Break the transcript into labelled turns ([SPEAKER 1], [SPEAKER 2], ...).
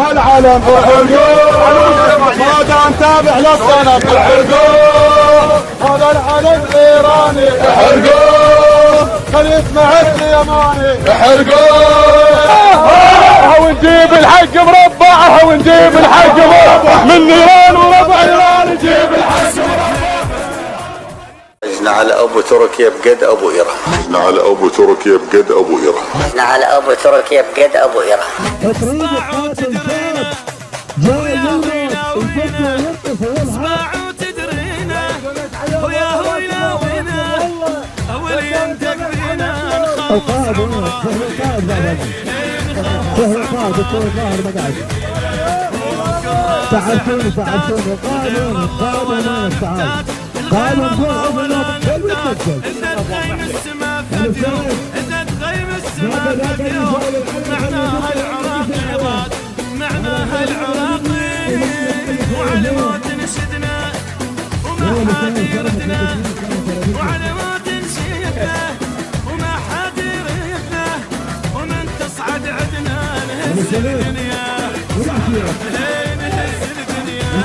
[SPEAKER 1] هذا العالم ما دام تابع للصنم هذا العالم الايراني خل يسمع اليماني ونجيب الحق مربعه ونجيب الحق من نيران وربع ايران نجيب الحق مربعه.
[SPEAKER 2] احنا على ابو تركيا بقد ابو ايران.
[SPEAKER 3] احنا على ابو تركيا بقد ابو ايران.
[SPEAKER 2] احنا على ابو تركيا بقد ابو ايران.
[SPEAKER 4] اسمعوا تدرينا ويا هو يلاوينا اول ينتق بينا القائد
[SPEAKER 5] تعرفون قالوا نقول
[SPEAKER 4] إذا تغيم السماء في اليوم إذا تغيم السماء في اليوم معناها العراق عباد معناها العراقي وعلى موت نشدنا وما حد يرثنا وعلى موت نشدنا وما حد يرثنا ومن تصعد عدنا نهز الدنيا نهز الدنيا